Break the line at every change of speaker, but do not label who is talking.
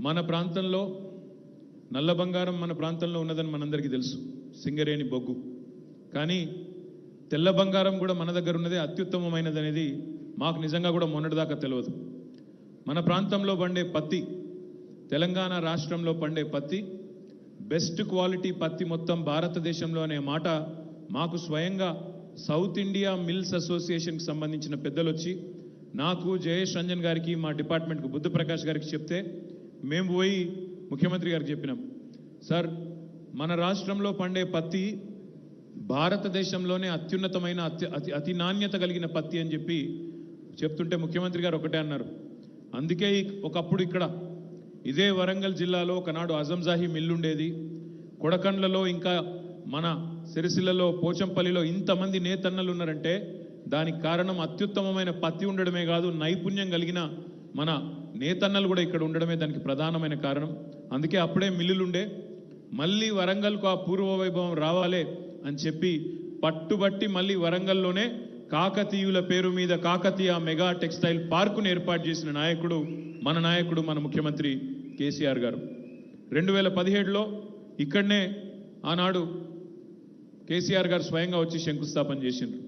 మన ప్రాంతంలో నల్ల బంగారం మన ప్రాంతంలో ఉన్నదని మనందరికీ తెలుసు, సింగరేణి బొగ్గు. కానీ తెల్ల బంగారం కూడా మన దగ్గర ఉన్నదే అత్యుత్తమమైనది అనేది మాకు నిజంగా కూడా మొన్నటిదాకా తెలియదు. మన ప్రాంతంలో పండే పత్తి, తెలంగాణ రాష్ట్రంలో పండే పత్తి బెస్ట్ క్వాలిటీ పత్తి మొత్తం భారతదేశంలో అనే మాట మాకు స్వయంగా సౌత్ ఇండియా మిల్స్ అసోసియేషన్కి సంబంధించిన పెద్దలు వచ్చి నాకు, జయేష్ రంజన్ గారికి, మా డిపార్ట్మెంట్కు బుద్ధప్రకాష్ గారికి చెప్తే మేము పోయి ముఖ్యమంత్రి గారికి చెప్పినాం, సార్ మన రాష్ట్రంలో పండే పత్తి భారతదేశంలోనే అత్యున్నతమైన అతి నాణ్యత కలిగిన పత్తి అని చెప్పి చెప్తుంటే ముఖ్యమంత్రి గారు ఒకటే అన్నారు. అందుకే ఒకప్పుడు ఇక్కడ ఇదే వరంగల్ జిల్లాలో ఒకనాడు అజంజాహి మిల్లుండేది, కొడకండ్లలో ఇంకా మన సిరిసిల్లలో, పోచంపల్లిలో ఇంతమంది నేతన్నలు ఉన్నారంటే దానికి కారణం అత్యుత్తమమైన పత్తి ఉండడమే కాదు, నైపుణ్యం కలిగిన మన నేతన్నలు కూడా ఇక్కడ ఉండడమే దానికి ప్రధానమైన కారణం. అందుకే అప్పుడే మిల్లులుండే, మళ్ళీ వరంగల్కు ఆ పూర్వ వైభవం రావాలే అని చెప్పి పట్టుబట్టి మళ్ళీ వరంగల్లోనే కాకతీయుల పేరు మీద కాకతీయ మెగా టెక్స్టైల్ పార్కును ఏర్పాటు చేసిన నాయకుడు మన ముఖ్యమంత్రి కేసీఆర్ గారు. 2017లో ఇక్కడనే ఆనాడు కేసీఆర్ గారు స్వయంగా వచ్చి శంకుస్థాపన చేసిండ్రు.